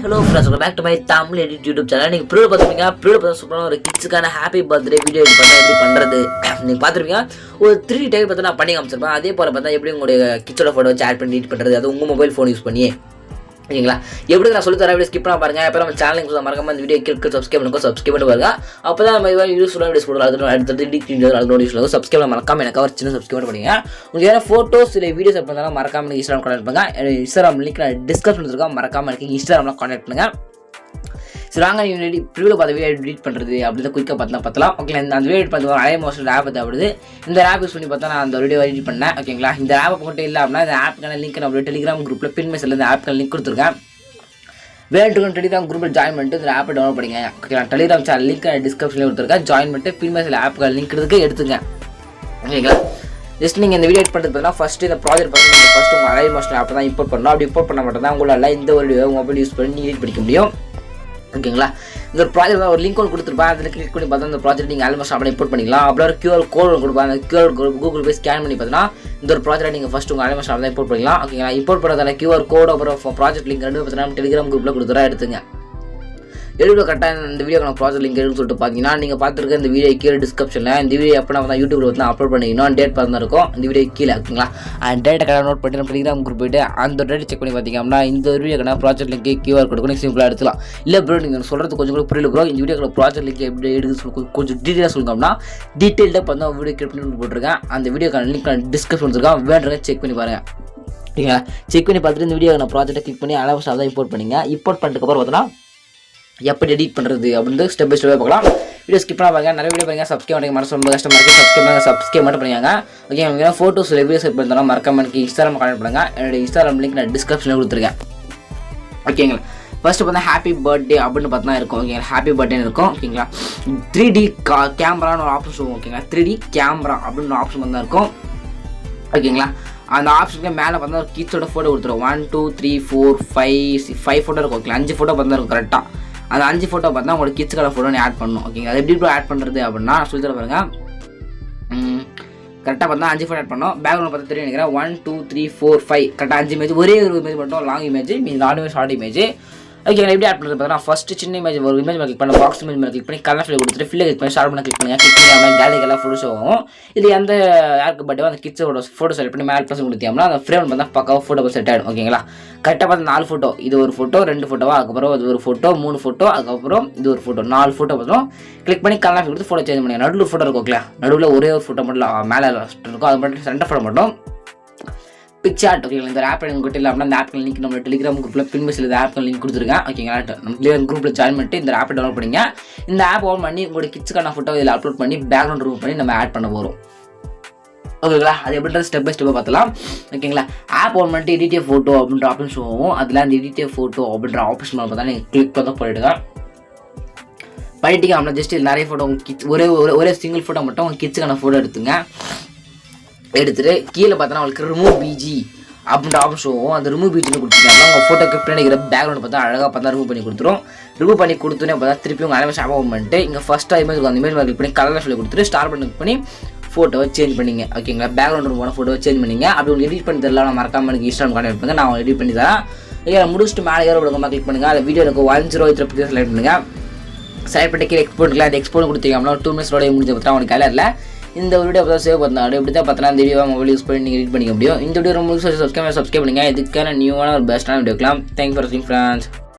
Hello friends, welcome back to my Tamil Edit YouTube channel. நீங்க preview பாத்துப்பீங்க. Preview சூப்பரான ஒரு கிட்ஸ்க்கான happy birthday video edit பண்ணா எப்படி பண்றது நீங்க பாத்துப்பீங்க. ஒரு 3 டைப் பார்த்தா நான் பண்ணி காமிச்சிருப்பேன். அதே போல பார்த்தா எப்படி உங்களுடைய கிட்ஸோட போட்டோ வச்சு ஆட் பண்ணி எடிட் பண்றது அது உங்க மொபைல் ஃபோன் யூஸ் பண்ணி ஓகேங்களா எப்படி நான் சொல்லி தர வீடியோ ஸ்கிப் பண்ண பாருங்க. அப்புறம் நம்ம சேனலுக்கு மறக்காம இந்த வீடியோ கிளிக் சப்ஸ்கிரைப் பண்ணி பாருங்க. அப்பதான் நம்ம யூஸ்ஃபுல்லான வீடியோஸ் போடுறோம். அடுத்து எடிட் வீடியோ சப்ஸ்கிரைப் மறக்காம எனக்கு ஒரு சின்ன சப்ஸ்கிரைப் பண்ணுங்க. உங்களுக்கு ஏதாவது போட்டோஸ் இல்லை வீடியோஸ் பண்ணாலும் மறக்காம எனக்கு இன்ஸ்டாகிராம் கான்டாக்ட் பண்ணுங்க. இன்ஸ்டாகிராம் லிங்க் நான் டிஸ்கிரிப்ஷன்ல இருக்கேன். மறக்காம எனக்கு இன்ஸ்டாகிராம்ல கான்டாக்ட் பண்ணுங்க. சரி வாங்க நீங்கள் ப்ரிவியூவில் பார்த்த வீடியோ எடிட் பண்ணுறது அப்படி தான் குயிக்காக பார்த்தலாம். ஓகே அந்த வீடியோ எடிட் பண்ணுறது நிறைய மோஸ்ட் ஆப் தேவைப்படுது. இந்த ஆப் யூஸ் பண்ணி பார்த்தா நான் அந்த வீடியோ எடிட் பண்ணேன். ஓகேங்களா இந்த ஆப் மட்டும் இல்லை அப்படின்னா இந்த ஆப்புக்கான லிங்க் நம்ம டெலிகிராம் குரூப்பில் பின் மெசேஜில் இந்த ஆப்புக்கான லிங்க் கொடுத்துருக்கேன். வேணும்னு டெலிகிராம் குரூப்பில் ஜாயின் பண்ணிட்டு இந்த ஆப்பை டவுன்லோட் பண்ணிங்க. ஓகேங்களா டெலிகிராம் சேனல் லிங்க் டிஸ்கிரிப்ஷனில் கொடுத்துருக்கேன். ஜாயின் பண்ணிட்டு பின் மெசேஜில் ஆப்புக்கான லிங்க் எடுத்துங்க. ஓகேங்களா ஜஸ்ட் நீங்கள் இந்த வீடியோ எடிட் பண்ணுறது பார்த்தீங்கன்னா ஃபஸ்ட்டு இந்த ப்ராஜெக்ட் பார்த்து நீங்கள் ஃபஸ்ட்டு உங்கள் அலைட் மோஷன் ஆப் தான் இம்போர்ட் பண்ணணும். அப்படி இம்போர்ட் பண்ண மட்டும் தான் உங்களால் இந்த ஒரு மொபைல் யூஸ் பண்ணி நீங்கள் எடிட் பண்ணிக்க முடியும். ஓகேங்களா இந்த ஒரு ப்ராஜெக்ட் ஒரு லிங்க் ஒன்று கொடுத்துருப்பேன். அதில் கிளிக் பண்ணி பார்த்தா அந்த ப்ராஜெக்ட் நீங்கள் ஆல்மோஸ்ட் அப்படியே இம்போர்ட் பண்ணிக்கலாம். அப்புறம் ஒரு QR கோட் ஒன்று கொடுப்பேன். அந்த QR கோட் கூகுள் போய் ஸ்கேன் பண்ணி பார்த்தீங்கன்னா இந்த ஒரு ப்ராஜெக்ட் நீங்கள் ஃபஸ்ட்டு உங்கள் ஆல்மோஸ்ட் அப்படியே இம்போர்ட் பண்ணிக்கலாம். ஓகேங்களா இம்போர்ட் பண்ணுறதால QR கோட் அப்புறம் ப்ராஜெக்ட் லிங்க் ரெண்டு பார்த்தீங்கன்னா டெலிகிராம் குரூப்பில் கொடுத்துறா எடுத்துங்க. எடுக்க கரெக்டாக இந்த வீடியோ நான் ப்ராஜெக்ட் லிங்க் எடுன்னு சொல்லிட்டு பார்த்தீங்கன்னா நீங்கள் பார்த்துருக்க இந்த வீடியோ கீழே டிஸ்கிரிப்ஷனில் இந்த வீடியோ எப்போ நான் யூடியூப்ல வந்து அப்லோட் பண்ணிக்கணும் டேட் பார்த்து தான் இருக்கும். இந்த வீடியோ கீழே ஓகேங்களா அந்த டேட்டை கரெக்டாக நோட் பண்ணி நம்ம டெலிகிராம் குரூப் போய்ட்டு அந்த டேட்டை செக் பண்ணி பார்த்தீங்க அப்படின்னா இந்த வீடியோக்கான ப்ராஜெக்ட் லிங்க் QR கோட் கூட சிம்பிளாக எடுத்துலாம். இல்லை ப்ரோ நீங்கள் சொல்கிறது கொஞ்சம் கூட புரியல ப்ரோ இந்த வீடியோக்கான ப்ராஜெக்ட் லிங்க் எப்படி எடுத்து கொஞ்சம் டீட்டெயிலாக சொல்லுங்க அப்படின்னா டீட்டெயில்டாக பார்த்தா வீடியோ கிளிக் பண்ணி போட்டிருக்கேன். அந்த வீடியோக்கான லிங்க் நான் டிஸ்கிரிப்ஷன் கொடுத்துருக்கேன். வேணுங்க செக் பண்ணி பாருங்கள். ஓகேங்களா செக் பண்ணி பார்த்துட்டு இந்த வீடியோ நான் ப்ராஜெக்ட்டை கிளிக் பண்ணி அளவு தான் இம்போர்ட் பண்ணிங்க. இம்போர்ட் பண்ணிட்டுக்கப்புறம் பார்த்தீங்கன்னா எப்படி எடிட் பண்ணுறது அப்படின்னு ஸ்டெப் பை ஸ்டெப்பாக பார்க்கலாம். வீடியோ ஸ்கிப் பண்ண பாருங்க. நிறைய வீடியோ பாருங்க. சப்ஸ்கிரைப் பண்ணி மனசு ரொம்ப கஷ்டமாக இருக்குது. சப்ஸ்கிரைப் மட்டும் பண்ணியாங்க. ஓகே உங்களுக்கு ஃபோட்டோஸ் வீடியோஸ் செட் பண்ணாலும் மறக்காம எனக்கு இன்ஸ்டாகிராம் கான்டாக்ட் பண்ணுங்க. என்னோட இன்ஸ்டாகிராம் லிங்க் நான் டிஸ்கிரிப்ஷனில் கொடுத்துருக்கேன். ஓகேங்களா ஃபர்ஸ்ட் பார்த்தா ஹாப்பி பர்த்டே அப்படின்னு பார்த்தா இருக்கும். ஓகேங்களா ஹாப்பி பர்த்டேன்னு இருக்கும். ஓகேங்களா 3D கேமரான்னு ஒரு ஆப்ஷன் சொல்லுவோம். ஓகேங்களா 3D கேமரா அப்படின்னு ஒரு ஆப்ஷன் தான் இருக்கும். ஓகேங்களா அந்த ஆப்ஷனுக்கு மேலே பார்த்தா ஒரு கிட்ஸோட ஃபோட்டோ கொடுத்துரும். 1 2 3 4 5 ஃபோட்டோ இருக்கும். ஓகே 5 ஃபோட்டோ பார்த்தா இருக்கும் கரெக்டாக. அந்த 5 ஃபோட்டோ பார்த்தா உங்களோட கிட்ஸுக்கான ஃபோட்டோ நீ ஆட் பண்ணணும். ஓகேங்களா அது எப்படி ஆட் பண்ணுறது அப்படின்னா சொல்லி தர பாருங்க. கரெக்டாக பார்த்தா 5 ஃபோட்டோ ஆட் பண்ணோம். பேக்ரவுண்ட் பார்த்து தெரியும் நினைக்கிறேன். 1 2 3 4 5 கரெக்டாக 5 இமேஜ் ஒரே ஒரு இமேஜ் மட்டும் லாங் இமேஜ் மீது 4 ஷார்ட் இமேஜ். ஓகேங்களா எப்படி ஆட் பண்ணுறது பார்த்தா ஃபஸ்ட்டு சின்ன இமேஜ் ஒரு இமேஜ் மேலே கிளிக் பண்ண பாக்ஸ் இமேஜ் மேலே கிளிக் பண்ணி கலர் ஃபில் கொடுத்துட்டு ஃபில்லை கிளிக் பண்ணி ஷார்ட் பண்ண கிளிக் பண்ணி கேலரிக்கு எல்லாம் ஃபோட்டோஸ் ஆகும். இது எந்த யாருக்கு பர்த்டே அந்த கிட்ஸோட ஃபோட்டோ செலக்ட் பண்ணி மேல் பர்சன் கொடுத்தோம்னா அந்த ஃப்ரேம் பார்த்தா பக்காவாக ஃபோட்டோ செட் ஆகிடும். ஓகேங்களா கரெக்டாக பார்த்து 4 ஃபோட்டோ இது ஒரு ஃபோட்டோ 2 ஃபோட்டோவா அதுக்கப்புறம் அது ஒரு ஃபோட்டோ 3 ஃபோட்டோ அதுக்கப்புறம் இது ஒரு ஃபோட்டோ 4 ஃபோட்டோ பார்த்தோம். கிளிக் பண்ணி கலர் கொடுத்து ஃபோட்டோ சேஞ்ச் பண்ணி நடுவில் ஃபோட்டோ இருக்கும். ஓகேங்களா நடுவில் ஒரே ஒரு ஃபோட்டோ மட்டும் மேலே இருக்கும். அது மட்டும் சென்டர் ஃபோட்டோ மட்டும் பிக்சார்ட். ஓகேங்களா இந்த ஆப் எனக்கு கிட்ட இல்லை அப்படின்னா அந்த ஆப் லிங்க் நம்ம டெலிகிராம் குரூப்பில் பின் மெசேஜில் இந்த ஆப் லிங்க் கொடுத்துருக்கேன். ஓகேங்களா நம்ம டெலிகிராம் குரூப்பில் ஜாயின் பண்ணிட்டு இந்த ஆப்பை டவுன்லோட் பண்ணிங்க. இந்த ஆப் ஓன் பண்ணி உங்களோட கிட்ஸுக்கான ஃபோட்டோ இதில் அப்லோட் பண்ணி பேக்ரவுண்ட் ரூம் பண்ணி நம்ம ஆட் பண்ண போகிறோம். ஓகேங்களா அது எப்படின்றது ஸ்டெப் பை ஸ்டெப்பாக பார்த்தலாம். ஓகேங்களா ஆப் ஓன் பண்ணிட்டு எடிட்டிவ் ஃபோட்டோ அப்படின்ற ஆப்ஷன் போவோம். அதில் அந்த எடிட்டிவ் ஃபோட்டோ அப்படின்ற ஆப்ஷன் பார்த்தா நீங்கள் கிளிக் பண்ண போயிடுங்க. பண்ணிட்டீங்க அப்படின்னா ஜஸ்ட் நிறைய ஃபோட்டோ உங்கள் கிட்ஸ் ஒரே சிங்கிள் ஃபோட்டோ மட்டும் உங்கள் கிட்ஸுக்கான ஃபோட்டோ எடுத்துங்க. எடுத்துகிட்டு கீழே பார்த்தோன்னா உங்களுக்கு ரிமூவ் பிஜி அப்படின்ற ஆப்ஷன் போவோம். அந்த ரிமூவ் பிஜின்னு கொடுத்தீங்கன்னா உங்கள் ஃபோட்டோக்கு பின்னாடி பேக்ரவுண்ட் பார்த்தா அழகாக பார்த்தா ரிமூவ் பண்ணி கொடுத்துரும். ரிமூவ் பண்ணி கொடுத்தோன்னே பார்த்தா திருப்பி உங்கள் அலைவஸ் ஆப் ஓப்பன் பண்ணிட்டு இங்கே ஃபஸ்ட்டாக இமேஜ் அந்த இமேஜ் கிளிக் பண்ணி கலர் சொல்லி கொடுத்துட்டு ஸ்டார் பண்ணி கிளிக் பண்ணி ஃபோட்டோவை சேஞ்ச் பண்ணிங்க. ஓகேங்களா பேக்ரவுண்ட் ரூம் போன ஃபோட்டோவை சேஞ்ச் பண்ணிங்க. அப்படி உங்களுக்கு எடிட் பண்ணி தரலாம். நான் மறக்காம எனக்கு இன்ஸ்டாகிராம் கான்டாக்ட் பண்ணுங்க. நான் எடிட் பண்ணி தரேன். ஓகே முடிச்சுட்டு மேலே ஏற விடுங்க கிளிக் பண்ணுங்கள். அந்த வீடியோ எனக்கு 108 பற்றி செலக்ட் பண்ணுங்கள். செலக்ட் பண்ணி கீழே எக்ஸ்போர்ட் அந்த எக்ஸ்போர்ட் கொடுத்தீங்க அப்படின்னா 2 மினிட்ஸோட முடிஞ்ச பார்த்தா அவனுக்கு கலரில் இந்த வீடியோ அப்போ தான் சேவ் பண்ணாரு. இப்படி தான் பார்த்தா இந்த வீடியோ மொபைல் யூஸ் பண்ணி நீங்கள் எடிட் பண்ணிக்க முடியும். இந்த வீடியோ ரொம்ப சப்ஸ்கிரைப் பண்ணுங்கள். இதுக்கான நியூவான ஒரு பெஸ்ட்டான வீடியோக்கலாம். தேங்க்ஸ் ஃபார் வாட்சிங் ஃப்ரெண்ட்ஸ்.